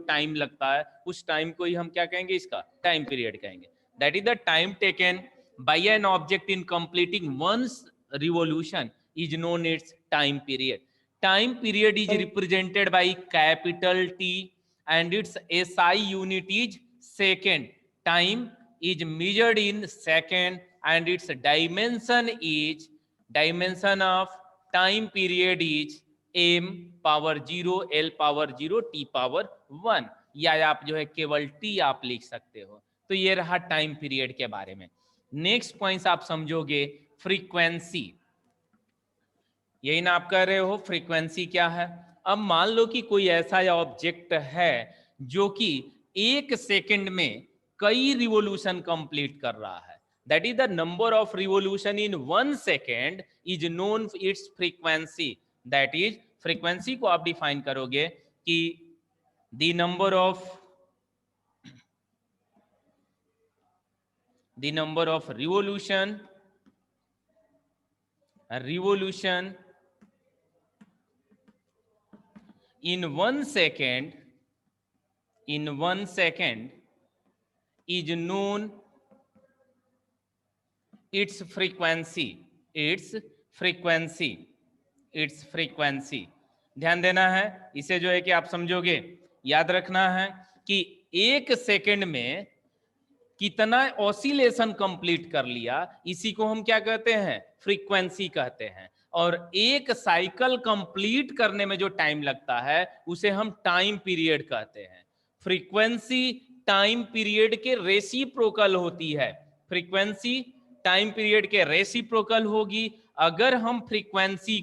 Time लगता है उस टाइम को ही हम क्या कहेंगे, इसका टाइम पीरियड कहेंगे। That is the time taken by an object in completing once revolution is known its time period. Time period is represented by capital T and its SI unit is second. Time is measured in second and its dimension of time period is m power 0 l power 0 t power 1, या आप जो है केवल t आप लिख सकते हो। तो ये रहा टाइम पीरियड के बारे में। नेक्स्ट पॉइंट आप समझोगे फ्रीक्वेंसी। यही ना आप कह रहे हो फ्रीक्वेंसी क्या है। अब मान लो कि कोई ऐसा ऑब्जेक्ट है जो कि 1 सेकंड में कई रिवॉल्यूशन कंप्लीट कर रहा है, that is the number of revolution in 1 second is known it's frequency. That is frequency को आप डिफाइन करोगे कि the number of revolution in 1 second is known its frequency। ध्यान देना है, इसे जो है कि आप समझोगे, याद रखना है कि 1 सेकंड में कितना ऑसिलेशन कंप्लीट कर लिया, इसी को हम क्या कहते हैं, फ्रीक्वेंसी कहते हैं। और एक साइकिल कंप्लीट करने में जो टाइम लगता है उसे हम टाइम पीरियड कहते हैं। फ्रीक्वेंसी टाइम पीरियड के रेसिप्रोकल होती है। फ्रीक्वेंसी टाइम पीरियड के रेसिप्रोकल होगी। अगर हम फ्रीक्वेंसी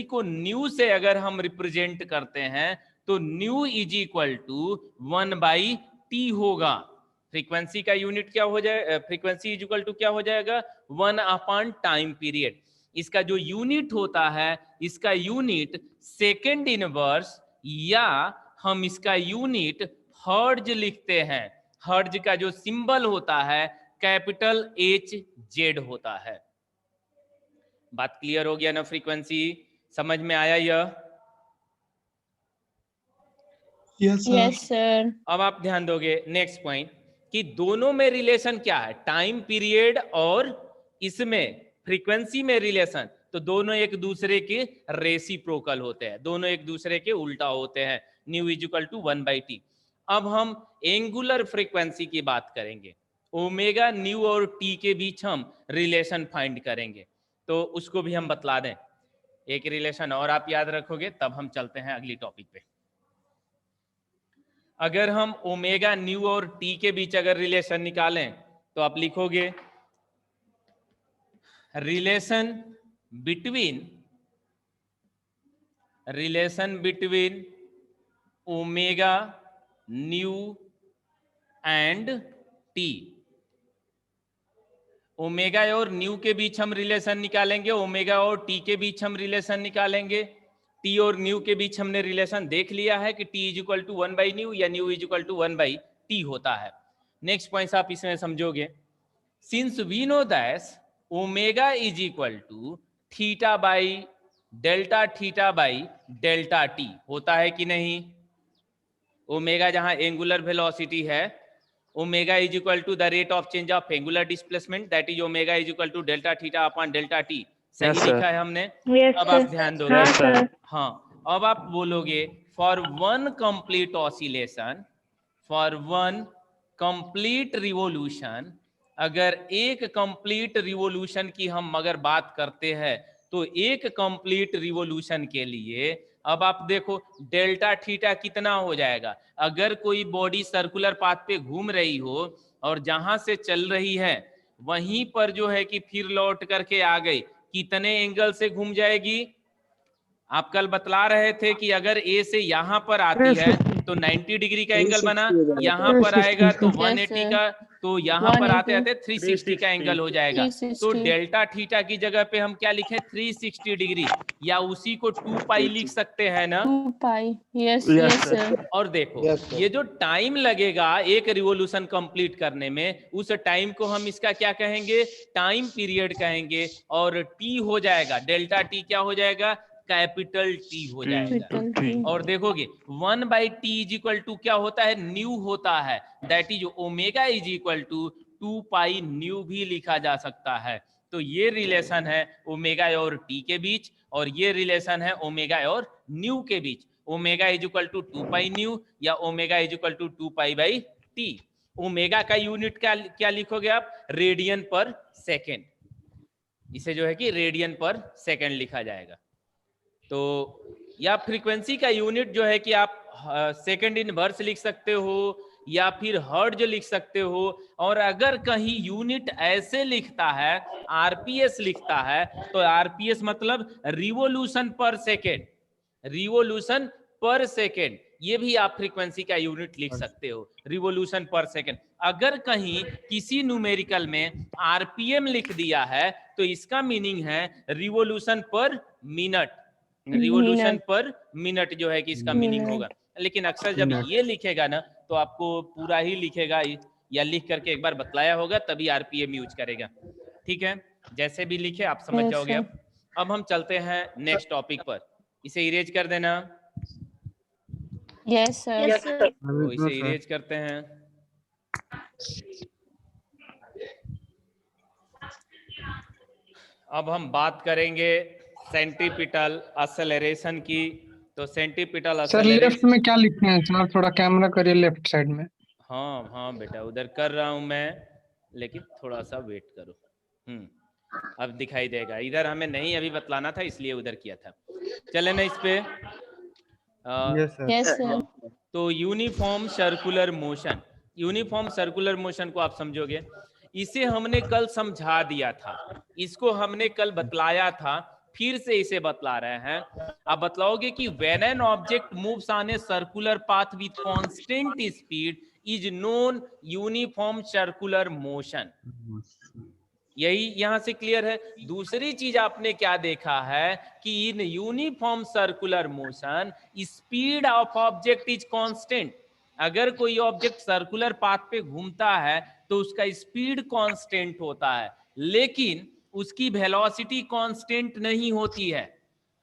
को न्यू से अगर हम रिप्रेजेंट करते हैं तो new is equal to 1/t होगा। फ्रीक्वेंसी का यूनिट क्या हो जाए, फ्रीक्वेंसी इज इक्वल टू क्या हो जाएगा, 1 टाइम पीरियड। इसका जो यूनिट होता है, इसका यूनिट सेकेंड इनवर्स, या हम इसका यूनिट हर्ट्ज लिखते हैं। हर्ट्ज का जो सिंबल होता है कैपिटल HZ होता है। बात क्लियर हो गया ना? फ्रीक्वेंसी समझ में आया यह? Yes sir. अब आप ध्यान दोगे नेक्स्ट पॉइंट कि दोनों में रिलेशन क्या है, टाइम पीरियड और इसमें फ्रीक्वेंसी में रिलेशन। तो दोनों एक दूसरे के रेसिप्रोकल होते हैं, दोनों एक दूसरे के उल्टा होते हैं। Nu is equal to 1/t। अब हम एंगुलर फ्रीक्वेंसी की बात करेंगे। ओमेगा न्यू और टी के बीच हम रिलेशन फाइंड करेंगे, तो उसको भी हम बतला दें। एक रिलेशन और आप याद रखोगे तब हम चलते हैं अगली टॉपिक पे। अगर हम ओमेगा न्यू और टी के बीच अगर रिलेशन निकालें तो आप लिखोगे relation between omega new and T. Omega और न्यू के बीच हम रिलेशन निकालेंगे, ओमेगा और टी के बीच हम रिलेशन निकालेंगे। टी और न्यू के बीच हमने रिलेशन देख लिया है कि टी इज इक्वल टू 1/न्यू या न्यू इज इक्वल टू 1/टी होता है। नेक्स्ट पॉइंट आप इसमें समझोगे, since we know that omega is equal to theta by delta T होता है कि नहीं। ओमेगा जहां एंगुलर वेलोसिटी है, omega is equal to the rate of change of angular displacement, that is omega is equal to delta theta upon delta T. सही लिखा है हमने? अब आप ध्यान दोगे। हाँ, अब आप बोलोगे for one complete oscillation, for one complete revolution, अगर एक कंप्लीट रिवॉल्यूशन की हम अगर बात करते हैं तो एक कंप्लीट रिवॉल्यूशन के लिए अब आप देखो डेल्टा थीटा कितना हो जाएगा। अगर कोई बॉडी सर्कुलर पाथ पे घूम रही हो और जहां से चल रही है वहीं पर जो है कि फिर लौट करके आ गई, कितने एंगल से घूम जाएगी? आप कल बतला रहे थे कि अगर ए से यहां पर आती है तो 90 डिग्री का एंगल बना, यहाँ पर आएगा तो 180 का, तो यहाँ पर आते आते 360 का एंगल हो जाएगा। तो डेल्टा थीटा की जगह पे हम क्या लिखें, 360 डिग्री, या उसी को 2π लिख सकते हैं ना? 2π। Yes sir. और देखो ये जो टाइम लगेगा एक रिवॉल्यूशन कंप्लीट करने में, उस टाइम को हम इसका क्या कहेंगे, टाइम पीरियड कहेंगे। और टी हो जाएगा डेल्टा टी, क्या हो जाएगा, कैपिटल टी हो जाएगा। Capital T. और देखोगे 1/t इज इक्वल टू क्या होता है, न्यू होता है, that is omega is equal to 2 pi nu भी लिखा जा सकता है। तो ये रिलेशन है ओमेगा और टी के बीच, और ये रिलेशन है ओमेगा और न्यू के बीच। Omega is equal to 2 pi nu या omega is equal to 2 pi by t. Omega का यूनिट क्या क्या लिखोगे आप, रेडियन पर सेकेंड। इसे जो है कि रेडियन पर सेकेंड लिखा जाएगा। तो या फ्रीक्वेंसी का यूनिट जो है कि आप सेकेंड इनवर्स लिख सकते हो या फिर हर्ट्ज लिख सकते हो। और अगर कहीं यूनिट ऐसे लिखता है, आरपीएस लिखता है, तो आरपीएस मतलब revolution per second, revolution per second, ये भी आप फ्रीक्वेंसी का यूनिट लिख सकते हो, रिवोल्यूशन पर सेकेंड। अगर कहीं किसी न्यूमेरिकल में आरपीएम लिख दिया है तो इसका मीनिंग है revolution per minute, revolution per minute जो है कि इसका मीनिंग होगा। लेकिन अक्सर जब ये लिखेगा ना तो आपको पूरा ही लिखेगा या लिख करके एक बार बतलाया होगा तभी आरपीएम यूज करेगा। ठीक है, जैसे भी लिखे आप समझ Yes, जाओगे। sir. अब हम चलते हैं नेक्स्ट टॉपिक पर। इसे इरेज कर देना। Yes, sir. Yes, sir. तो इसे इरेज करते हैं। अब हम बात करेंगे सेंट्रीपिटल एक्सेलरेशन की। तो सेंट्रीपिटल सर लेफ्ट एक्सेलरेशन, में क्या लिखते हैं सर, थोड़ा कैमरा करिए लेफ्ट साइड में। हाँ हाँ बेटा उधर कर रहा हूं मैं, लेकिन थोड़ा सा वेट करो। अब दिखाई देगा। इधर हमें नहीं अभी बतलाना था इसलिए उधर किया था। चले ना इस पे। Yes, sir. तो uniform circular motion, uniform circular motion को आप समझोगे। इसे हमने कल समझा दिया था, इसको हमने कल बतलाया था, फिर से इसे बतला रहे हैं। आप बतलाओगे कि when an object moves on a circular path with constant speed is known uniform circular motion. यही यहां से क्लियर है। दूसरी चीज आपने क्या देखा है कि इन uniform circular motion speed of object is constant. अगर कोई ऑब्जेक्ट सर्कुलर पाथ पे घूमता है तो उसका स्पीड कांस्टेंट होता है, लेकिन उसकी वेलोसिटी कांस्टेंट नहीं होती है।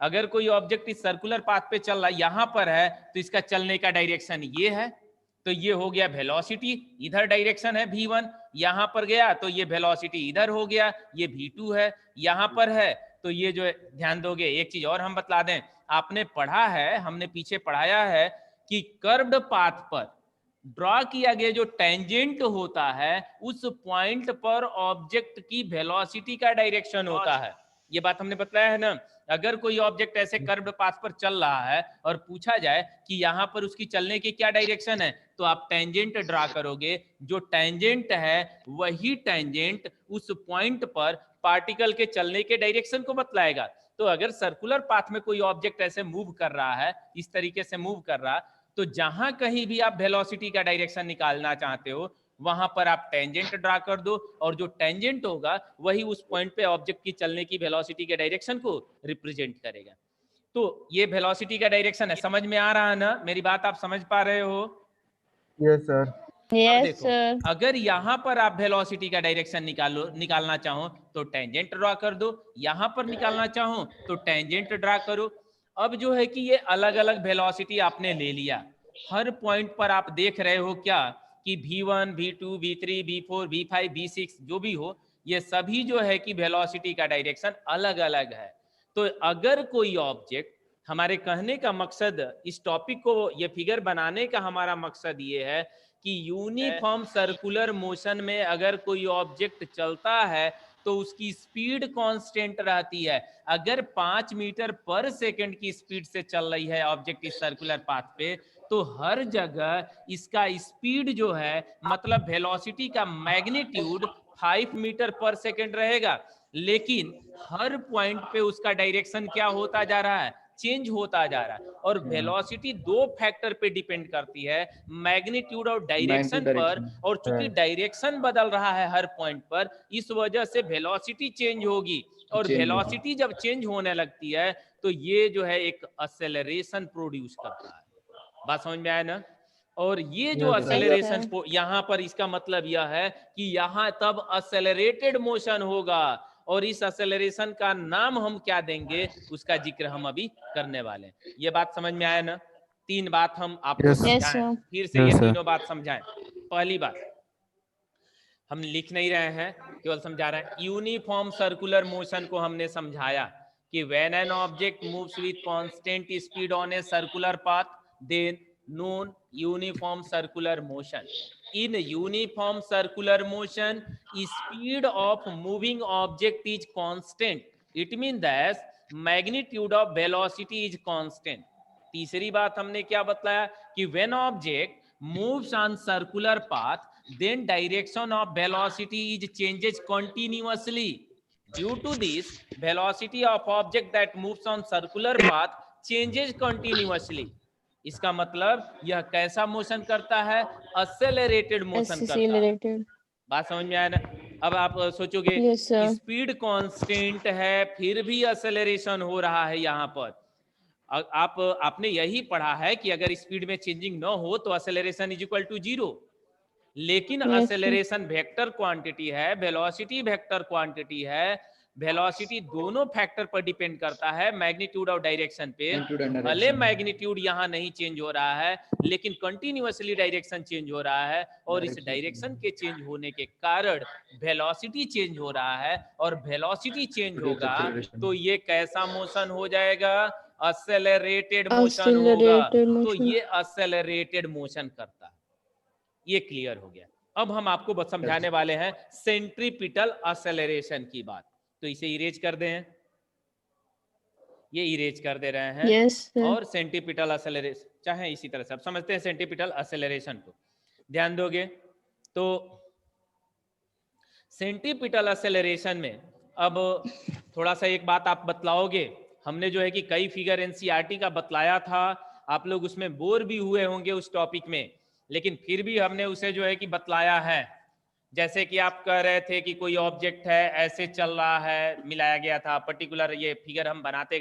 अगर कोई ऑब्जेक्ट इस सर्कुलर पाथ पे चल रहा है, यहां पर है, तो इसका चलने का डायरेक्शन ये है, तो ये हो गया वेलोसिटी, इधर डायरेक्शन है v1, यहां पर गया तो ये वेलोसिटी इधर हो गया, ये v2 है, यहां पर है तो ये जो है, ध्यान दोगे। एक चीज और हम बतला दें, आपने पढ़ा है, हमने पीछे पढ़ाया है कि कर्व्ड पाथ पर ड्रॉ किया गया जो टेंजेंट होता है उस पॉइंट पर ऑब्जेक्ट की वेलोसिटी का डायरेक्शन होता है। ये बात हमने बताया है ना। अगर कोई ऑब्जेक्ट ऐसे कर्व्ड पाथ पर चल रहा है और पूछा जाए कि यहाँ पर उसकी चलने की क्या डायरेक्शन है, तो आप टेंजेंट ड्रा करोगे। जो टेंजेंट है वही टेंजेंट उस पॉइंट पर पार्टिकल के चलने के डायरेक्शन को बतलाएगा। तो अगर सर्कुलर पाथ में कोई ऑब्जेक्ट ऐसे मूव कर रहा है, इस तरीके से मूव कर रहा, तो जहां कहीं भी आप वेलोसिटी का डायरेक्शन निकालना चाहते हो वहां पर आप टेंजेंट ड्रा कर दो, और जो टेंजेंट होगा वही उस पॉइंट पे ऑब्जेक्ट की चलने की वेलोसिटी के डायरेक्शन को रिप्रेजेंट करेगा। तो ये वेलोसिटी का डायरेक्शन है। समझ में आ रहा है ना, मेरी बात आप समझ पा रहे हो? Yes sir. Yes, sir. अगर यहां पर आप वेलोसिटी का डायरेक्शन निकालना चाहो तो टेंजेंट ड्रा कर दो, यहां पर निकालना चाहो तो टेंजेंट ड्रा करो। अब जो है कि ये अलग अलग वेलोसिटी आपने ले लिया, हर पॉइंट पर आप देख रहे हो क्या कि v1, v2, v3, v4, v5, v6 जो भी हो, ये सभी जो है कि वेलोसिटी का डायरेक्शन अलग अलग है। तो अगर कोई ऑब्जेक्ट, हमारे कहने का मकसद, इस टॉपिक को, ये फिगर बनाने का हमारा मकसद ये है कि यूनिफॉर्म सर्कुलर मोशन में अगर कोई ऑब्जेक्ट चलता है तो उसकी स्पीड कांस्टेंट रहती है। अगर 5 मीटर पर सेकंड की स्पीड से चल रही है ऑब्जेक्ट इस सर्कुलर पाथ पे, तो हर जगह इसका स्पीड जो है, मतलब वेलोसिटी का मैग्नीट्यूड 5 मीटर पर सेकंड रहेगा। लेकिन हर पॉइंट पे उसका डायरेक्शन क्या होता जा रहा है, चेंज होता जा रहा है। और वेलोसिटी दो फैक्टर पे डिपेंड करती है, मैग्नीट्यूड और डायरेक्शन पर। और चूंकि डायरेक्शन बदल रहा है हर पॉइंट पर, इस वजह से वेलोसिटी चेंज होगी। और वेलोसिटी जब चेंज होने लगती है तो ये जो है एक एक्सेलरेशन प्रोड्यूस करता है। बात समझ में आया ना? और ये जो एक्सेलरेशन यहाँ पर, इसका मतलब यह है कि यहाँ तब एक्सेलरेटेड मोशन होगा। और इस एक्सेलरेशन का नाम हम क्या देंगे उसका जिक्र हम अभी करने वाले हैं। ये बात समझ में आया ना? 3 बात हम आपको Yes. Yes, समझाएं, sir. फिर से Yes, ये sir. तीनों बात समझाएं। पहली बात, हम लिख नहीं रहे हैं, केवल समझा रहे हैं। यूनिफॉर्म सर्कुलर मोशन को हमने समझाया कि when an object moves with constant speed on a circular path then known uniform circular motion. In uniform circular motion speed of moving object is constant, it mean that magnitude of velocity is constant. तीसरी बात हमने क्या बताया कि when object moves on circular path then direction of velocity is changes continuously. Due to this, velocity of object that moves on circular path changes continuously. इसका मतलब यह कैसा मोशन करता है? एक्सेलरेटेड मोशन करता है। Accelerated. बात समझ में आया ना? अब आप सोचोगे Yes, sir. स्पीड कांस्टेंट है फिर भी एक्सेलरेशन हो रहा है। यहाँ पर आपने यही पढ़ा है कि अगर स्पीड में चेंजिंग न हो तो एक्सेलरेशन इज इक्वल टू 0, लेकिन Yes, sir. Acceleration vector quantity है, वेलोसिटी वेक्टर क्वांटिटी है। वेलोसिटी दोनों फैक्टर पर डिपेंड करता है, मैग्नीट्यूड और डायरेक्शन पे। भले मैग्नीट्यूड यहाँ नहीं चेंज हो रहा है लेकिन कंटिन्यूअसली डायरेक्शन चेंज हो रहा है, और इस डायरेक्शन के चेंज होने के कारण वेलोसिटी चेंज हो रहा है, और वेलोसिटी चेंज होगा तो ये कैसा मोशन हो जाएगा? एक्सेलरेटेड मोशन होगा। Accelerated तो motion. ये एक्सेलरेटेड मोशन करता है। ये क्लियर हो गया। अब हम आपको बस समझाने वाले हैं सेंट्रीपिटल एक्सेलरेशन की बात। तो इसे इरेज कर दें, ये इरेज कर दे रहे हैं। Yes, sir. और सेंट्रीपिटल एक्सेलरेशन चाहे इसी तरह से आप समझते हैं सेंट्रीपिटल एक्सेलरेशन को, ध्यान दोगे तो सेंट्रीपिटल एक्सेलरेशन में अब थोड़ा सा एक बात आप बतलाओगे। हमने जो है कि कई फिगर एनसीईआरटी का बतलाया था, आप लोग उसमें बोर भी हुए होंगे उस टॉपिक में, लेकिन फिर भी हमने उसे जो है कि बतलाया है। जैसे कि आप कह रहे थे कि कोई ऑब्जेक्ट है ऐसे चल रहा है, मिलाया गया था पर्टिकुलर, ये फिगर हम बनाते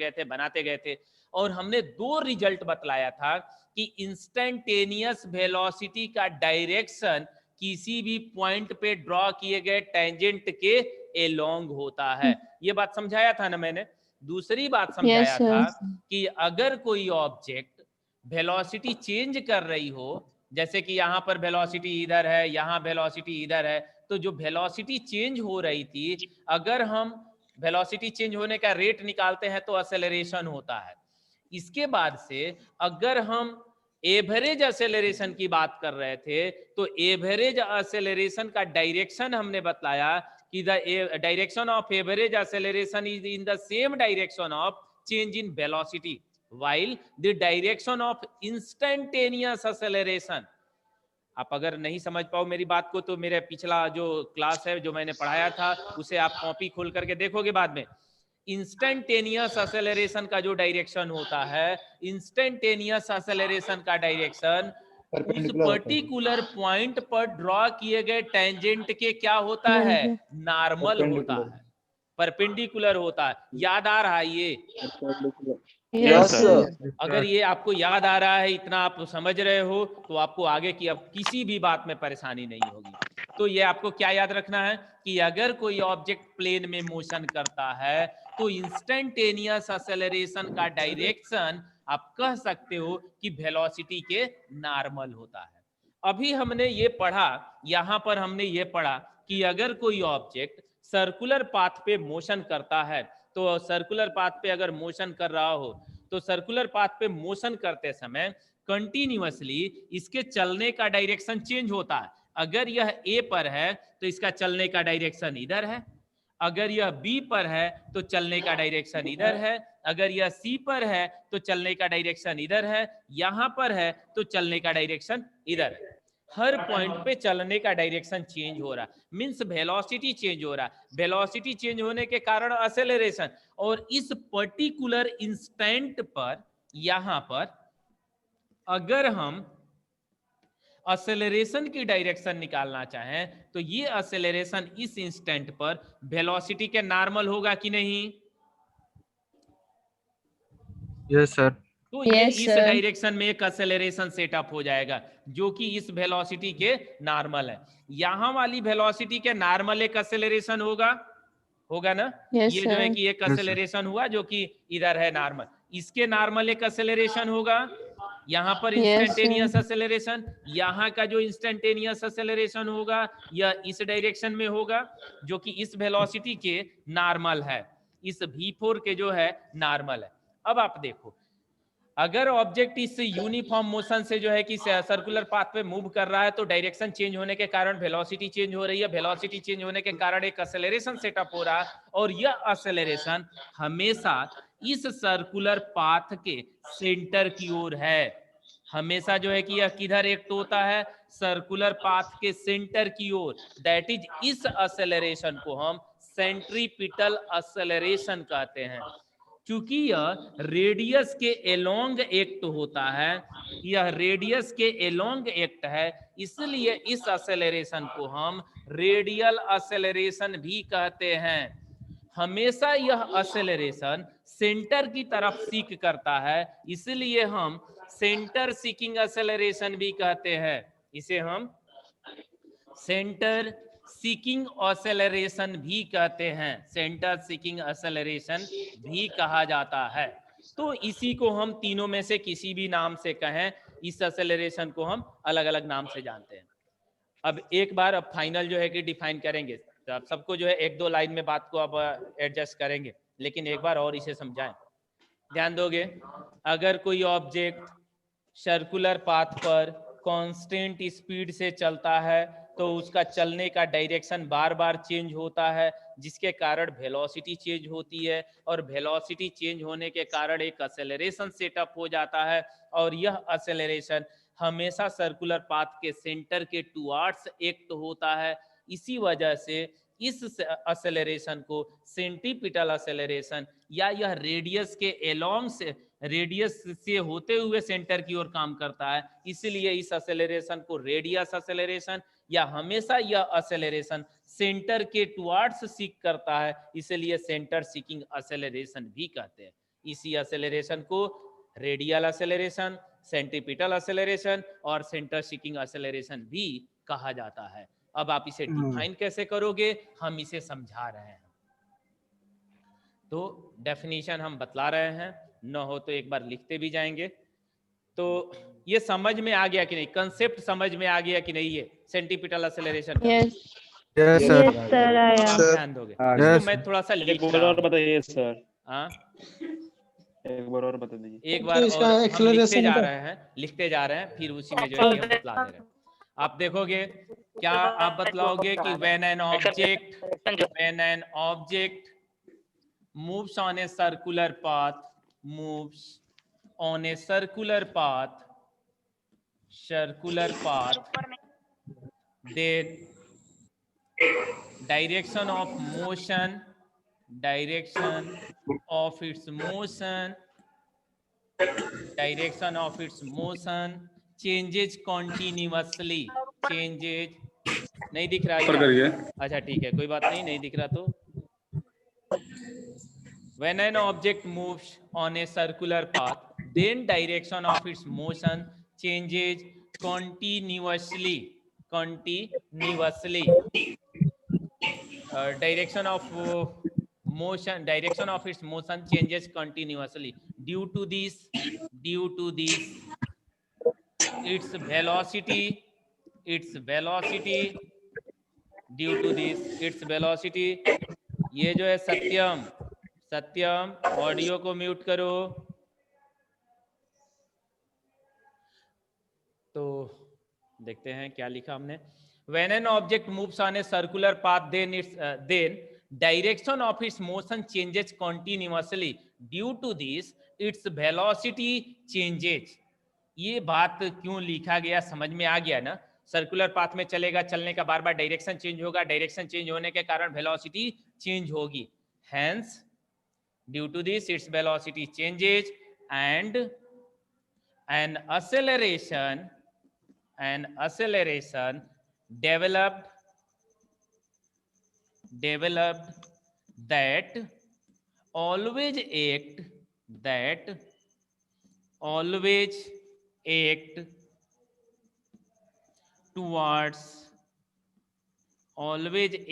गए थे और हमने 2 रिजल्ट बतलाया था कि इंस्टेंटेनियस वेलोसिटी का डायरेक्शन किसी भी पॉइंट पे ड्रॉ किए गए टेंजेंट के एलोंग होता है। ये बात समझाया था ना मैंने। दूसरी बात समझाया Yes, sir. था कि अगर कोई ऑब्जेक्ट वेलोसिटी चेंज कर रही हो, जैसे कि यहाँ पर वेलोसिटी इधर है, यहाँ वेलोसिटी इधर है, तो जो वेलोसिटी चेंज हो रही थी, अगर हम वेलोसिटी चेंज होने का रेट निकालते हैं तो एक्सेलरेशन होता है। इसके बाद से अगर हम एवरेज एक्सेलरेशन की बात कर रहे थे तो एवरेज एक्सेलरेशन का डायरेक्शन हमने बताया कि the direction of average acceleration is in the same direction of change in velocity while the direction of instantaneous acceleration। आप अगर नहीं समझ पाओ मेरी बात को तो मेरे पिछला जो क्लास है जो मैंने पढ़ाया था उसे आप कॉपी खोल करके देखोगे बाद में। इंस्टेंटेनियस एक्सेलरेशन का जो डायरेक्शन होता है, इंस्टेंटेनियस एक्सेलरेशन का डायरेक्शन उस पर्टिकुलर पॉइंट पर ड्रॉ किए गए टेंजेंट के क्या होता है? नॉर्मल होता है, परपेंडिकुलर होता है। याद आ रहा है ये? Yes, sir. अगर ये आपको याद आ रहा है, इतना आप समझ रहे हो, तो आपको आगे की अब किसी भी बात में परेशानी नहीं होगी। तो ये आपको क्या याद रखना है कि अगर कोई ऑब्जेक्ट प्लेन में मोशन करता है तो इंस्टेंटेनियस एक्सेलरेशन का डायरेक्शन आप कह सकते हो कि वेलोसिटी के नॉर्मल होता है। अभी हमने ये पढ़ा, यहाँ पर हमने ये पढ़ा कि अगर कोई ऑब्जेक्ट सर्कुलर पाथ पे मोशन करता है, तो सर्कुलर पाथ पे अगर मोशन कर रहा हो तो सर्कुलर पाथ पे मोशन करते समय कंटिन्यूअसली इसके चलने का डायरेक्शन चेंज होता है। अगर यह ए पर है तो इसका चलने का डायरेक्शन इधर है, अगर यह बी पर है तो चलने का डायरेक्शन इधर है, अगर यह सी पर है तो चलने का डायरेक्शन इधर है, यहां पर है तो चलने का डायरेक्शन इधर है। हर पॉइंट पे चलने का डायरेक्शन चेंज हो रहा है, मींस वेलोसिटी चेंज हो रहा है। वेलोसिटी चेंज होने के कारण एक्सेलरेशन, और इस पर्टिकुलर इंस्टेंट पर यहां पर अगर हम एक्सेलरेशन की डायरेक्शन निकालना चाहें तो ये एक्सेलरेशन इस इंस्टेंट पर वेलोसिटी के नॉर्मल होगा कि नहीं? Yes, sir. तो ये Yes, इस sir. डायरेक्शन में एक एक्सेलरेशन सेटअप हो जाएगा जो कि इस वेलोसिटी के नॉर्मल है। यहां वाली वेलोसिटी के नॉर्मल एक एक्सेलरेशन होगा, होगा ना। Yes, ये जो है sir. कि एक Yes, sir. एक्सेलरेशन हुआ जो कि इधर है नॉर्मल, इसके नॉर्मल एक एक्सेलरेशन होगा, यहाँ पर Yes, इंस्टेंटेनियस sir. एक्सेलरेशन, यहाँ का जो इंस्टेंटेनियस एक्सेलरेशन होगा यह इस डायरेक्शन में होगा जो कि इस वेलोसिटी के नॉर्मल है, इस v4 के जो है नॉर्मल है। अब आप देखो, अगर ऑब्जेक्ट इस यूनिफॉर्म मोशन से जो है कि सर्कुलर पाथ पे मूव कर रहा है तो डायरेक्शन चेंज होने के कारण वेलोसिटी चेंज हो रही है, वेलोसिटी चेंज होने के कारण एक एक्सेलरेशन सेटअप हो रहा है, और यह एक्सेलरेशन हमेशा इस सर्कुलर पाथ के सेंटर की ओर है। हमेशा जो है कि यह किधर एक्ट होता है, सर्कुलर पाथ के सेंटर की ओर। दैट इज, इस एक्सेलरेशन को हम सेंट्रीपिटल एक्सेलरेशन कहते हैं। क्योंकि यह रेडियस के एलोंग एक्ट होता है, यह रेडियस के एलोंग एक्ट है, इसलिए इस एक्सेलरेशन को हम रेडियल एक्सेलरेशन भी कहते हैं। हमेशा यह एक्सेलरेशन सेंटर की तरफ सीक करता है, इसलिए हम सेंटर सीकिंग एक्सेलरेशन भी कहते हैं। इसे हम सेंटर सीकिंग एक्सेलरेशन भी कहते हैं, सेंटर सीकिंग एक्सेलरेशन भी कहा जाता है। तो इसी को हम तीनों में से किसी भी नाम से कहें, इस एक्सेलरेशन को हम अलग अलग नाम से जानते हैं। अब एक बार अब फाइनल जो है कि डिफाइन करेंगे, तो आप सबको जो है एक दो लाइन में बात को अब एडजस्ट करेंगे, लेकिन एक बार और इसे समझाएं, ध्यान दोगे। अगर कोई ऑब्जेक्ट सर्कुलर पाथ पर कांस्टेंट स्पीड से चलता है तो उसका चलने का डायरेक्शन बार बार चेंज होता है, जिसके कारण वेलोसिटी चेंज होती है, और वेलोसिटी चेंज होने के कारण एक एक्सेलरेशन सेटअप हो जाता है, और यह एक्सेलरेशन हमेशा सर्कुलर पाथ के सेंटर के टुवार्ड्स एक्ट होता है। इसी वजह से इस एक्सेलरेशन को सेंट्रीपिटल एक्सेलरेशन, या यह रेडियस के एलोंग से, रेडियस से होते हुए सेंटर की ओर काम करता है, इसलिए इस एक्सेलरेशन को रेडियस एक्सेलरेशन, या हमेशा यह एक्सेलरेशन सेंटर के टुवार्ड्स सीक करता है, इसलिए सेंटर सीकिंग एक्सेलरेशन भी कहते हैं। इसी एक्सेलरेशन को रेडियल एक्सेलरेशन, सेंट्रीपिटल एक्सेलरेशन और सेंटर सीकिंग एक्सेलरेशन भी कहा जाता है। अब आप इसे डिफाइन कैसे करोगे, हम इसे समझा रहे हैं। तो डेफिनेशन हम बतला रहे हैं, न हो तो एक बार लिखते भी जाएंगे। तो ये समझ में आ गया कि नहीं, कंसेप्ट समझ में आ गया कि नहीं, ये सेंट्रीपिटल एक्सेलरेशन का? Yes. Yes, sir. Yes, sir. I अब आप am. ध्यान दोगे, Yes, इसको sir. मैं थोड़ा सा लिख एक बार रहा और हूं। बताइए सर, हाँ, एक बार और बता दीजिए। एक बार इसका और हम लिखते acceleration जा का- रहे हैं, लिखते जा रहे हैं, फिर उसी में जो है कि हम बतला दे रहे हैं। आप देखोगे, क्या आप बतलाओगे कि when an object moves on a circular path, moves on a circular path, then direction of its motion changes continuously, नहीं दिख रहा है क्या? अच्छा ठीक है, कोई बात नहीं, नहीं दिख रहा तो। When an object moves on a circular path, then direction of its motion changes continuously. Direction of its motion changes continuously. Due to this, its velocity, ये जो है सत्यम ऑडियो को म्यूट करो। तो देखते हैं क्या लिखा हमने। When an object moves on a circular path, then direction of its motion changes continuously. Due to this, its velocity changes. ये बात क्यों लिखा गया समझ में आ गया ना। सर्कुलर पाथ में चलेगा, चलने का बार बार डायरेक्शन चेंज होगा, डायरेक्शन चेंज होने के कारण वेलोसिटी चेंज होगी। Hence, due to this, its velocity changes, and an acceleration developed that always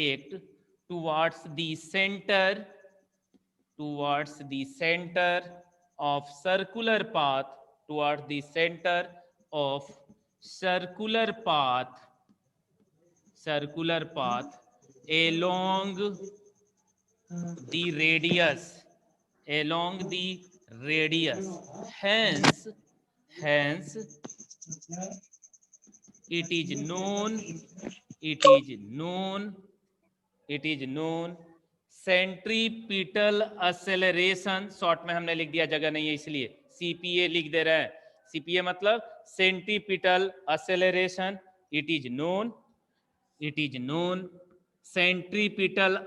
act towards the center of circular path, towards the center of circular path along the radius, hence it is known centripetal acceleration, short में हमने लिख दिया, जगह नहीं है इसलिए CPA लिख दे रहे हैं। सीपीए मतलब centripetal acceleration. It is known centripetal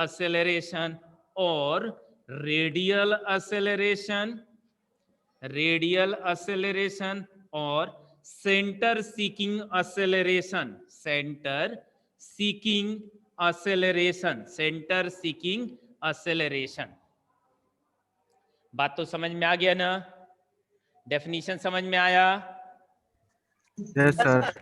acceleration और रेडियल एक्सेलरेशन और सेंटर सीकिंग एक्सेलरेशन। बात तो समझ में आ गया ना? डेफिनेशन समझ में आया? Yes sir.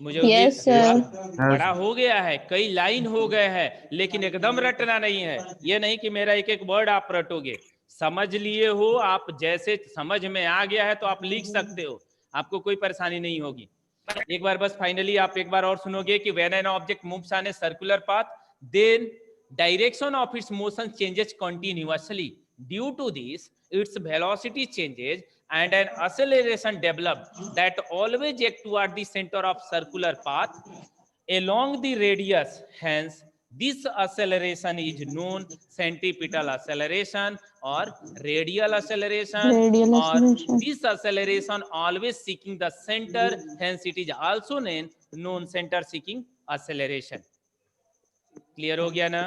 मुझे Yes, sir. बड़ा हो गया है, कई लाइन हो गए हैं, लेकिन एकदम रटना नहीं है। ये नहीं कि मेरा एक एक वर्ड आप रटोगे, समझ लिए हो आप, जैसे समझ में आ गया है तो आप लिख सकते हो, आपको कोई परेशानी नहीं होगी। एक बार बस फाइनली आप एक बार और सुनोगे कि when an object moves on a circular path, then direction of its motion changes continuously, due to this its velocity changes and an acceleration develops that always act toward the center of circular path along the radius. Hence this acceleration is known centripetal acceleration or radial acceleration, this acceleration always seeking the center, hence it is also known center seeking acceleration. Clear हो गया ना?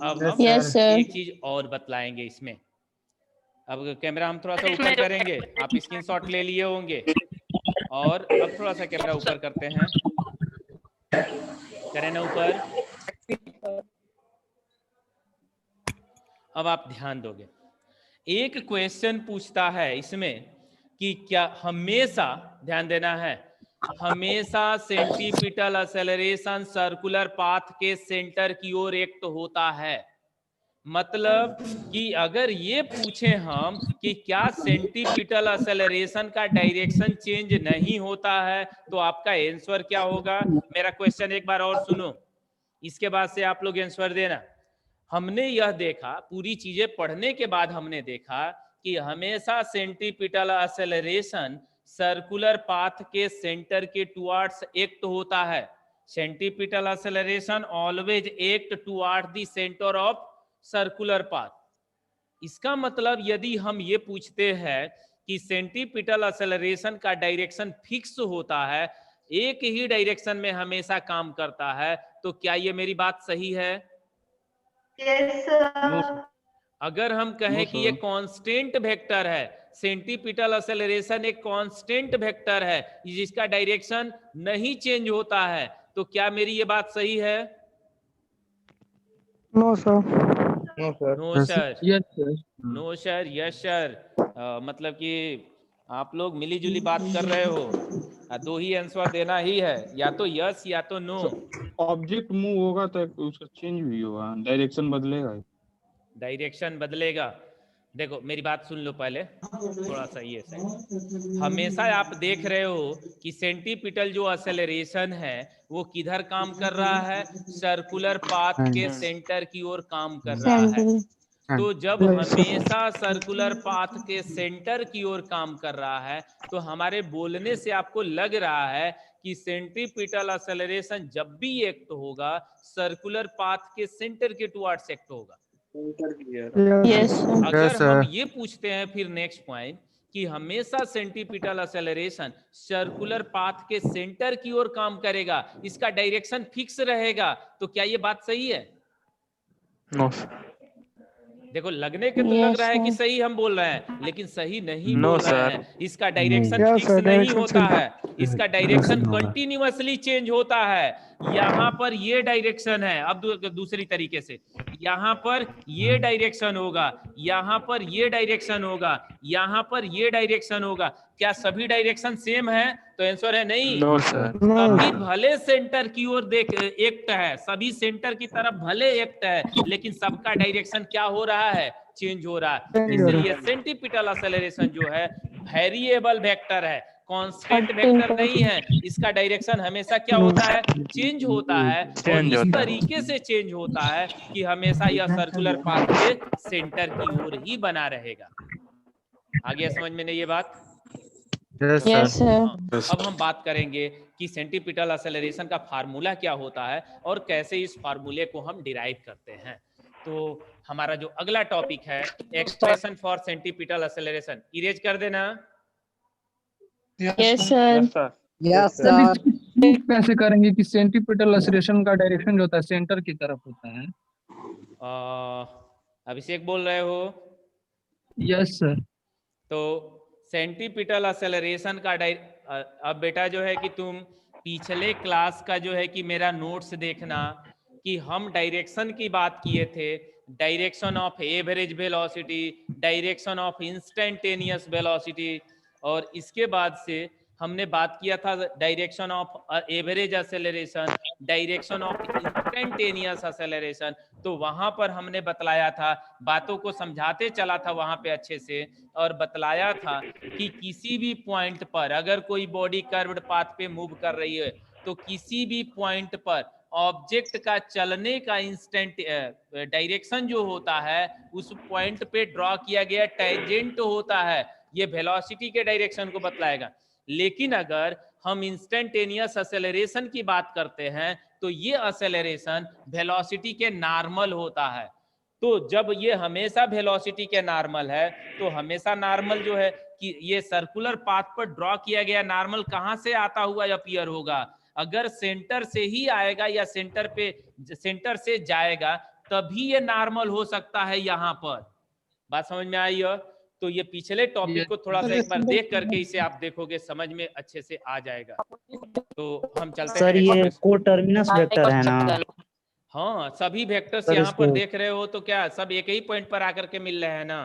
अब हम एक चीज और बतलाएंगे इसमें। अब कैमरा हम थोड़ा सा ऊपर करेंगे, आप स्क्रीनशॉट ले लिए होंगे, और अब थोड़ा सा कैमरा ऊपर करते हैं, करें ना ऊपर। अब आप ध्यान दोगे, एक क्वेश्चन पूछता है इसमें कि क्या हमेशा, ध्यान देना है, हमेशा सेंट्रीपिटल एक्सेलरेशन सर्कुलर पाथ के सेंटर की ओर एक्ट होता है। मतलब कि अगर ये पूछे हम कि क्या सेंट्रीपिटल एक्सेलरेशन का डायरेक्शन चेंज नहीं होता है, तो आपका आंसर क्या होगा? मेरा क्वेश्चन एक बार और सुनो, इसके बाद से आप लोग आंसर देना। हमने यह देखा, पूरी चीजें पढ़ने के बाद हमने देखा कि हमेशा सेंट्रीपिटल एक्सेलरेशन सर्कुलर पाथ के सेंटर के टुवर्ड्स एक्ट होता है। Centripetal acceleration always act toward the centre of circular path. इसका मतलब यदि हम ये पूछते हैं कि सेंट्रीपिटल एक्सेलरेशन का डायरेक्शन फिक्स होता है, एक ही डायरेक्शन में हमेशा काम करता है, तो क्या ये मेरी बात सही है? Yes, sir. अगर हम कहें कि ये कांस्टेंट वेक्टर है, सेंट्रीपिटल एक्सेलरेशन एक कांस्टेंट वेक्टर है जिसका डायरेक्शन नहीं चेंज होता है, तो क्या मेरी ये बात सही है? No sir. No sir. Yes sir. No sir, yes sir. मतलब कि आप लोग मिली जुली बात कर रहे हो, दो ही आंसर देना ही है, या तो यस या तो नो। ऑब्जेक्ट मूव होगा तो उसका चेंज भी होगा, डायरेक्शन बदलेगा। डायरेक्शन बदलेगा। देखो मेरी बात सुन लो पहले थोड़ा सा, ये सही। हमेशा आप देख रहे हो कि सेंट्रीपिटल जो एक्सेलरेशन है वो किधर काम कर रहा है? सर्कुलर पाथ के सेंटर की ओर काम कर रहा है। तो जब हमेशा सर्कुलर पाथ के सेंटर की ओर काम कर रहा है, तो हमारे बोलने से आपको लग रहा है कि सेंट्रीपिटल एक्सेलरेशन जब भी एक्ट होगा सर्कुलर पाथ के सेंटर के टुवर्ड्स एक्ट होगा। Yes, sir. अगर हम ये पूछते हैं फिर नेक्स्ट पॉइंट कि हमेशा सेंट्रीपिटल एक्सेलरेशन सर्कुलर पाथ के सेंटर की ओर काम करेगा, इसका डायरेक्शन फिक्स रहेगा, तो क्या ये बात सही है? नो। देखो लगने के तो लग रहा है कि सही हम बोल रहे हैं, लेकिन सही नहीं बोल रहे हैं। इसका डायरेक्शन फिक्स नहीं होता है, इसका डायरेक्शन कंटिन्यूअसली चेंज होता है। यहाँ पर ये डायरेक्शन है, अब दूसरी तरीके से यहाँ पर ये डायरेक्शन होगा, यहाँ पर ये डायरेक्शन होगा, यहाँ पर ये डायरेक्शन होगा, क्या सभी डायरेक्शन सेम है? तो आंसर है नहीं। No sir. सभी भले सेंटर की ओर देख एक्ट है, सभी सेंटर की तरफ भले एक्ट है, लेकिन सबका डायरेक्शन क्या हो रहा है? चेंज हो रहा है। इसलिए सेंटीपिटल एक्सेलरेशन जो है वेरिएबल वेक्टर है, कांस्टेंट वेक्टर नहीं है। इसका डायरेक्शन हमेशा क्या होता है? चेंज होता है, और इस तरीके से चेंज होता है कि हमेशा यह सर्कुलर पाथ के सेंटर की ओर ही बना रहेगा। आगे समझ में नहीं ये बात? Yes, sir. अब हम बात करेंगे कि सेंटीपिटल एक्सेलरेशन का फार्मूला क्या होता है और कैसे इस फार्मूले को हम डिराइव करते हैं। तो हमारा जो अगला टॉपिक है expression for centripetal acceleration, erase कर देना। Yes, sir. Yes sir. Sir इसको कैसे करेंगे कि सेंटीपिटल एक्सेलरेशन का डायरेक्शन जो होता है सेंटर की तरफ होता है? अभिषेक बोल रहे हो? Yes sir. तो सेंटीपिटल एक्सेलरेशन का अब बेटा जो है कि तुम पिछले क्लास का जो है कि मेरा नोट्स देखना कि हम डायरेक्शन की बात किए थे, direction of average velocity, direction of instantaneous velocity, और इसके बाद से हमने बात किया था direction of average acceleration, direction of instantaneous acceleration. तो वहां पर हमने बतलाया था, बातों को समझाते चला था वहां पे अच्छे से, और बतलाया था कि किसी भी पॉइंट पर अगर कोई बॉडी कर्व्ड पाथ पे मूव कर रही है तो किसी भी पॉइंट पर ऑब्जेक्ट का चलने का इंस्टेंट डायरेक्शन जो होता है उस पॉइंट पे ड्रॉ किया गया टेंजेंट होता है, ये वेलोसिटी के डायरेक्शन को बतलाएगा। लेकिन अगर हम इंस्टेंटेनियस एक्सेलरेशन की बात करते हैं तो ये एक्सेलरेशन वेलोसिटी के नॉर्मल होता है। तो जब ये हमेशा वेलोसिटी के नॉर्मल है तो हमेशा नॉर्मल जो है कि ये सर्कुलर पाथ पर ड्रॉ किया गया नॉर्मल कहां से आता हुआ अपीयर होगा? अगर सेंटर से ही आएगा या सेंटर से जाएगा तभी ये नॉर्मल हो सकता है। यहाँ पर बात समझ में आई है? तो ये पिछले टॉपिक को थोड़ा सा एक बार देख करके इसे आप देखोगे समझ में अच्छे से आ जाएगा। तो हम चलते सर हैं ये को टर्मिनस वेक्टर है ना? हाँ, सभी वेक्टर्स सर यहाँ पर इसको- देख रहे हो तो क्या सब एक ही पॉइंट पर आकर के मिल रहे हैं ना?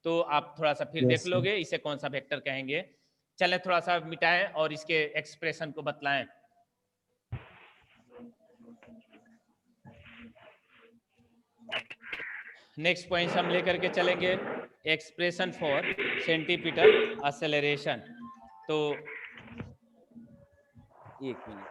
तो आप थोड़ा सा फिर देख लोगे इसे कौन सा वेक्टर कहेंगे। चले थोड़ा सा मिटाएं और इसके एक्सप्रेशन को बतलाएं। नेक्स्ट पॉइंट हम लेकर के चलेंगे एक्सप्रेशन फॉर सेंटीपिटल एक्सेलरेशन। तो एक minute,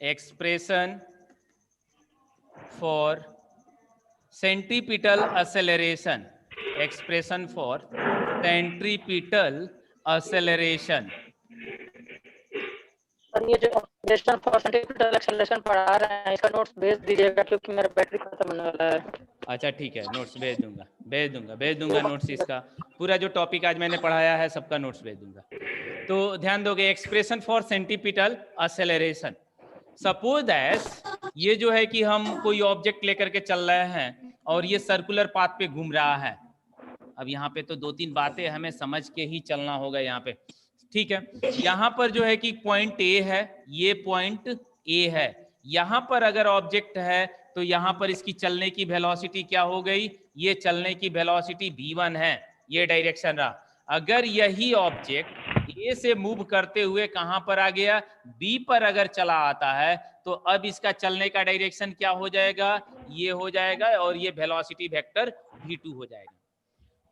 expression for centripetal acceleration, expression for centripetal acceleration। Sir ये जो एक्सप्रेशन फॉर सेंटीपिटल एक्सेलरेशन पढ़ा रहे हैं इसका नोट्स भेज दीजिएगा क्योंकि मेरा बैटरी खत्म होने वाला है। अच्छा ठीक है, नोट्स भेज दूंगा नोट्स, इसका पूरा जो टॉपिक आज मैंने पढ़ाया है सबका नोट्स भेज दूंगा। तो ध्यान दोगे expression for centripetal acceleration. Suppose that ये जो है कि हम कोई ऑब्जेक्ट लेकर के चल रहे हैं और ये सर्कुलर पाथ पे घूम रहा है। अब यहाँ पे तो दो तीन बातें हमें समझ के ही चलना होगा यहाँ पे, ठीक है। यहाँ पर जो है कि पॉइंट ए है, ये पॉइंट ए है, यहाँ पर अगर ऑब्जेक्ट है तो यहाँ पर इसकी चलने की वेलोसिटी क्या हो गई? ये चलने की वेलोसिटी v1 है, ये डायरेक्शन रहा। अगर यही ऑब्जेक्ट ए से मूव करते हुए कहां पर आ गया? बी पर अगर चला आता है तो अब इसका चलने का डायरेक्शन क्या हो जाएगा? ये हो जाएगा, और ये वेलोसिटी वेक्टर v2 हो जाएगा।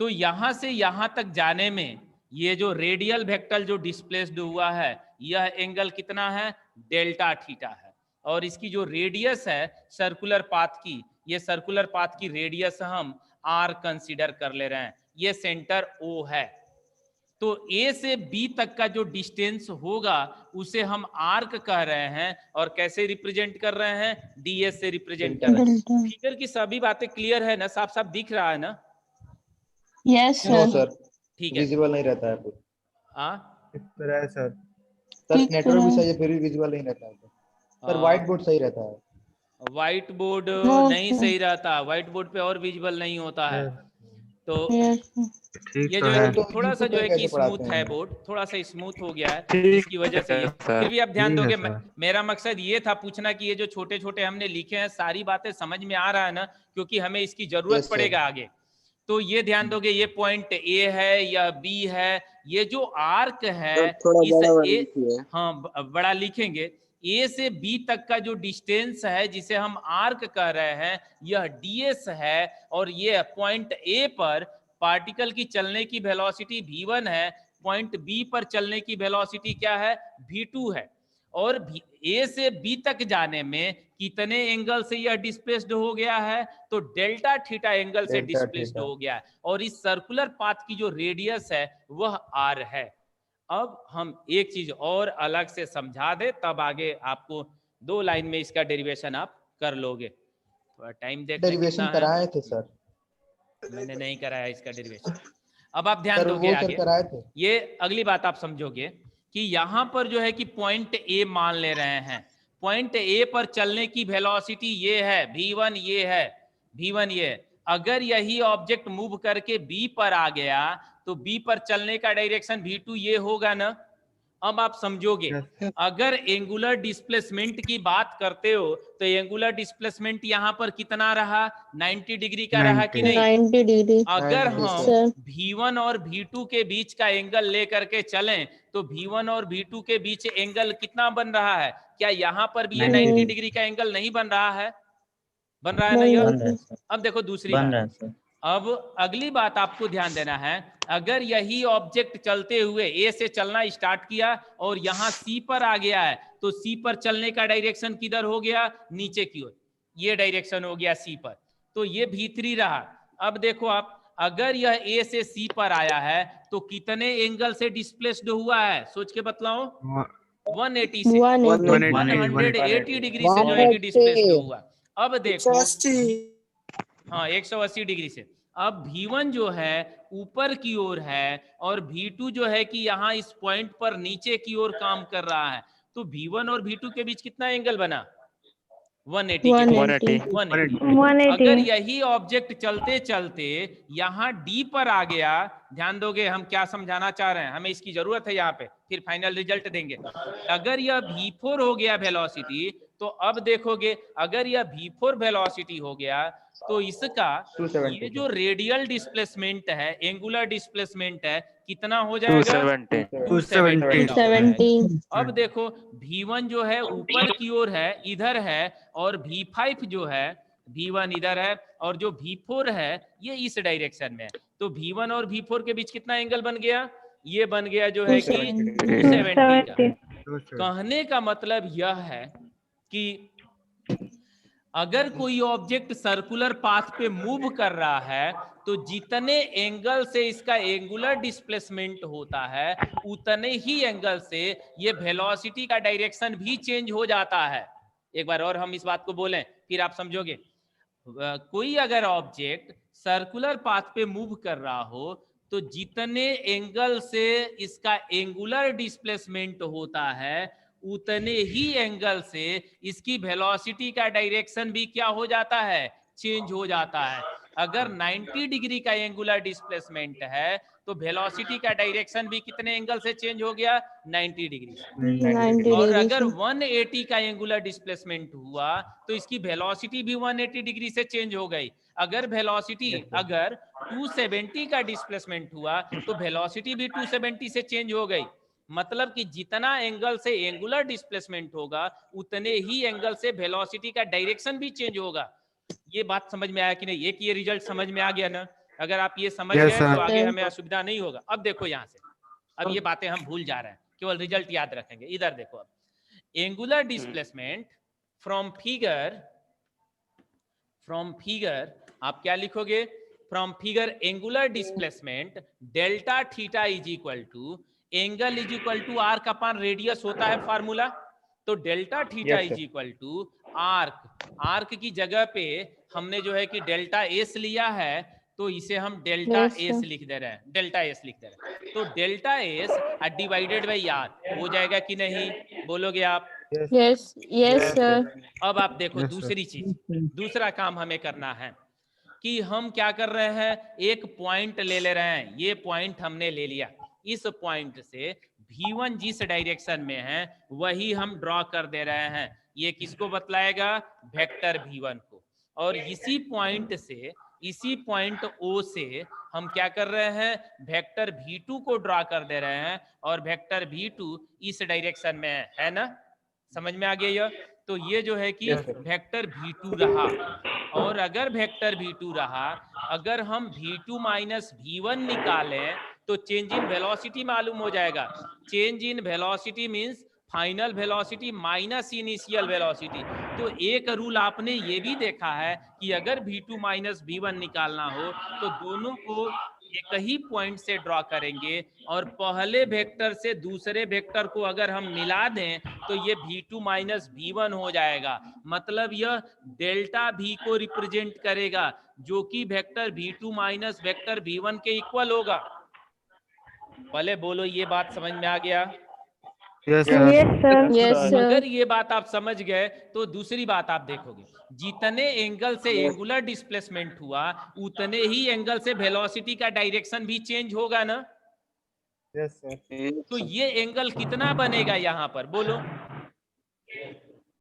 तो यहां से यहां तक जाने में ये जो रेडियल वेक्टर जो डिस्प्लेस्ड हुआ है यह एंगल कितना है? डेल्टा थीटा है। और इसकी जो रेडियस है सर्कुलर पाथ की, ये सर्कुलर पाथ की रेडियस हम r कंसीडर कर ले रहे हैं, ये सेंटर O है। तो A से B तक का जो डिस्टेंस होगा उसे हम आर्क कह रहे हैं, और कैसे रिप्रेजेंट कर रहे हैं? ds से रिप्रेजेंट कर रहे हैं। फिगर की सभी बातें क्लियर है ना? साफ साफ दिख रहा है ना? Yes, sir. सर ठीक है, विजिबल नहीं रहता है कुछ। हाँ सर सर नेटवर्क भी सही है फिर भी विजुअल नहीं रहता है सर। व्हाइट बोर्ड सही रहता है। व्हाइट बोर्ड No, नहीं sir. सही रहता, व्हाइट बोर्ड पे और विजुअल नहीं होता है। तो Yes, sir. ठीक ये तो जो है है। कि थोड़ा सा YouTube जो पे है कैसे कि पढ़ाते स्मूथ है हैं? बोर्ड, थोड़ा सा स्मूथ हो गया है ठीक जिसकी वजह से ये, सर। फिर भी आप ध्यान ठीक है दोगे। सर। मेरा मकसद ये था पूछना कि ये जो छोटे छोटे हमने लिखे हैं सारी बातें समझ में आ रहा है ना, क्योंकि हमें इसकी जरूरत Yes, sir. पड़ेगा आगे। तो ये ध्यान दोगे, ये पॉइंट ए है या बी है, ये जो आर्क है इस ए, हाँ बड़ा लिखेंगे, ए से बी तक का जो डिस्टेंस है जिसे हम आर्क कह रहे हैं यह डीएस है, और ये पॉइंट ए पर पार्टिकल की चलने की वेलोसिटी v1 है, पॉइंट बी पर चलने की वेलोसिटी क्या है, v2 है। और ए से बी तक जाने में कितने एंगल से यह डिस्प्लेस्ड हो गया है, तो डेल्टा थीटा एंगल से डेल्टा डिस्प्लेस्ड थीटा। हो गया है, और इस सर्कुलर पाथ की जो रेडियस है वह आर है। अब हम एक चीज और अलग से समझा दे, तब आगे आपको 2 लाइन में इसका डेरिवेशन आप कर लोगे। थोड़ा टाइम देख लें डेरिवेशन कितना है। कराए थे सर। मैंने नहीं कराया इसका डेरिवेशन। अब आप ध्यान सर दोगे वो सर आगे, कराए थे। ये अगली बात आप समझोगे कि यहां पर जो है कि पॉइंट ए मान ले रहे हैं, पॉइंट ए पर चलने की वेलोसिटी ये है v1, ये है v1 ये है। अगर यही ऑब्जेक्ट मूव करके बी पर आ गया तो बी पर चलने का डायरेक्शन v2 ये होगा ना। अब आप समझोगे, अगर एंगुलर डिस्प्लेसमेंट की बात करते हो तो एंगुलर डिस्प्लेसमेंट यहां पर कितना रहा, 90 डिग्री का रहा कि नहीं। 90 डिग्री। अगर 90 हम सर। v1 और v2 के बीच का एंगल लेकर के चलें तो v1 और v2 के बीच एंगल कितना बन रहा है, क्या यहां पर भी ये 90 डिग्री का एंगल नहीं बन रहा है, बन रहा है ना ये। बन रहा है सर। अब देखो दूसरी बन बात, रहा है सर। अब अगली बात आपको ध्यान देना है, अगर यही ऑब्जेक्ट चलते हुए ए से चलना स्टार्ट किया और यहाँ सी पर आ गया है तो सी पर चलने का डायरेक्शन किधर हो गया, नीचे की ओर, ये डायरेक्शन हो गया सी पर, तो ये v3 रहा। अब देखो आप, अगर यह ए से सी पर आया है तो कितने एंगल से डिस्प्लेस्ड हुआ है, सोच के बतलाओ। 180 से 180 डिग्री से जो है कि डिस्प्लेस्ड हुआ। अब देखो, हाँ 180 डिग्री से। अब v1 जो है ऊपर की ओर है और v2 जो है कि यहाँ इस पॉइंट पर नीचे की ओर काम कर रहा है, तो v1 और v2 के बीच कितना एंगल बना, 180 के बीच 180। अगर यही ऑब्जेक्ट चलते चलते यहाँ D पर आ गया, ध्यान दोगे हम क्या समझाना चाह रहे हैं, हमें इसकी जरूरत है यहाँ पे, फिर फाइनल रिजल्ट देंगे। अगर यह v4 हो गया वेलोसिटी, तो अब देखोगे अगर यह v4 वेलोसिटी हो गया तो इसका ये जो रेडियल डिस्प्लेसमेंट है, एंगुलर डिस्प्लेसमेंट है, कितना हो जाएगा, 270। अब देखो v1 जो है ऊपर की ओर है, इधर है, और v5 जो है, v1 इधर है और जो v4 है ये इस डायरेक्शन में है, तो v1 और v4 के बीच कितना एंगल बन गया, ये बन गया जो है कि 270 का। कहने का मतलब यह है कि अगर कोई ऑब्जेक्ट सर्कुलर पाथ पे मूव कर रहा है तो जितने एंगल से इसका एंगुलर डिस्प्लेसमेंट होता है उतने ही एंगल से ये वेलोसिटी का डायरेक्शन भी चेंज हो जाता है। एक बार और हम इस बात को बोलें फिर आप समझोगे। कोई अगर ऑब्जेक्ट सर्कुलर पाथ पे मूव कर रहा हो तो जितने एंगल से इसका एंगुलर डिस्प्लेसमेंट होता है उतने ही एंगल से इसकी वेलोसिटी का डायरेक्शन भी क्या हो जाता है, चेंज हो जाता है। अगर 90 डिग्री का एंगुलर डिस्प्लेसमेंट है तो वेलोसिटी का डायरेक्शन भी कितने एंगल से चेंज हो गया, 90 डिग्री से। और अगर 180 का एंगुलर डिस्प्लेसमेंट हुआ तो इसकी वेलोसिटी भी 180 डिग्री से चेंज हो गई। अगर वेलोसिटी अगर 270 का डिस्प्लेसमेंट हुआ तो वेलोसिटी भी 270 से चेंज हो गई। मतलब कि जितना एंगल से एंगुलर डिस्प्लेसमेंट होगा उतने ही एंगल से वेलोसिटी का डायरेक्शन भी चेंज होगा। ये बात समझ में आया कि नहीं, एक ये रिजल्ट समझ में आ गया ना। अगर आप ये समझ गए तो आगे हमें असुविधा नहीं होगा। अब देखो यहाँ से, अब ये बातें हम भूल जा रहे हैं, केवल रिजल्ट याद रखेंगे। इधर देखो, अब एंगुलर डिस्प्लेसमेंट फ्रॉम फिगर आप क्या लिखोगे, from figure angular displacement delta theta is equal to angle is equal to arc upon radius होता है फार्मूला। तो delta theta is equal to arc, arc की जगह पे हमने जो है कि डेल्टा एस लिया है, तो इसे हम डेल्टा Yes, एस sir. लिख दे रहे हैं, डेल्टा एस लिख दे रहे हैं। तो delta S divided by R हो जाएगा कि नहीं, बोलोगे आप? Yes, yes, sir. अब आप देखो Yes, sir. दूसरी चीज, दूसरा काम हमें करना है कि हम क्या कर रहे हैं, एक पॉइंट ले ले रहे हैं। ये पॉइंट हमने ले लिया, इस पॉइंट से V1 जिस डायरेक्शन में है वही हम ड्रॉ कर दे रहे हैं। ये किसको बतलाएगा, वेक्टर V1 को। और इसी पॉइंट से, इसी पॉइंट O से हम क्या कर रहे हैं, वेक्टर V2 को ड्रॉ कर दे रहे हैं। और वेक्टर V2 इस डायरेक्शन में है ना, समझ में आ गया यह? तो ये जो है कि वेक्टर V2 रहा। और अगर वेक्टर V2 रहा, अगर हम V2 माइनस V1 निकालें तो चेंज इन वेलोसिटी मालूम हो जाएगा। Change in velocity means final velocity minus initial velocity. तो एक रूल आपने ये भी देखा है कि अगर V2 माइनस V1 निकालना हो तो दोनों को एक ही पॉइंट से ड्रॉ करेंगे, और पहले वेक्टर से दूसरे वेक्टर को अगर हम मिला दें तो ये V2 माइनस V1 हो जाएगा। मतलब यह डेल्टा V को रिप्रेजेंट करेगा, जो कि vector V2 minus vector V1 के इक्वल होगा। पहले बोलो ये बात समझ में आ गया? Yes, sir. Yes, sir. Yes, sir. अगर ये बात आप समझ गए तो दूसरी बात आप देखोगे, जितने एंगल से एंगुलर डिस्प्लेसमेंट हुआ उतने ही एंगल से वेलोसिटी का डायरेक्शन भी चेंज होगा ना। Yes, sir. तो ये एंगल कितना बनेगा यहाँ पर, बोलो?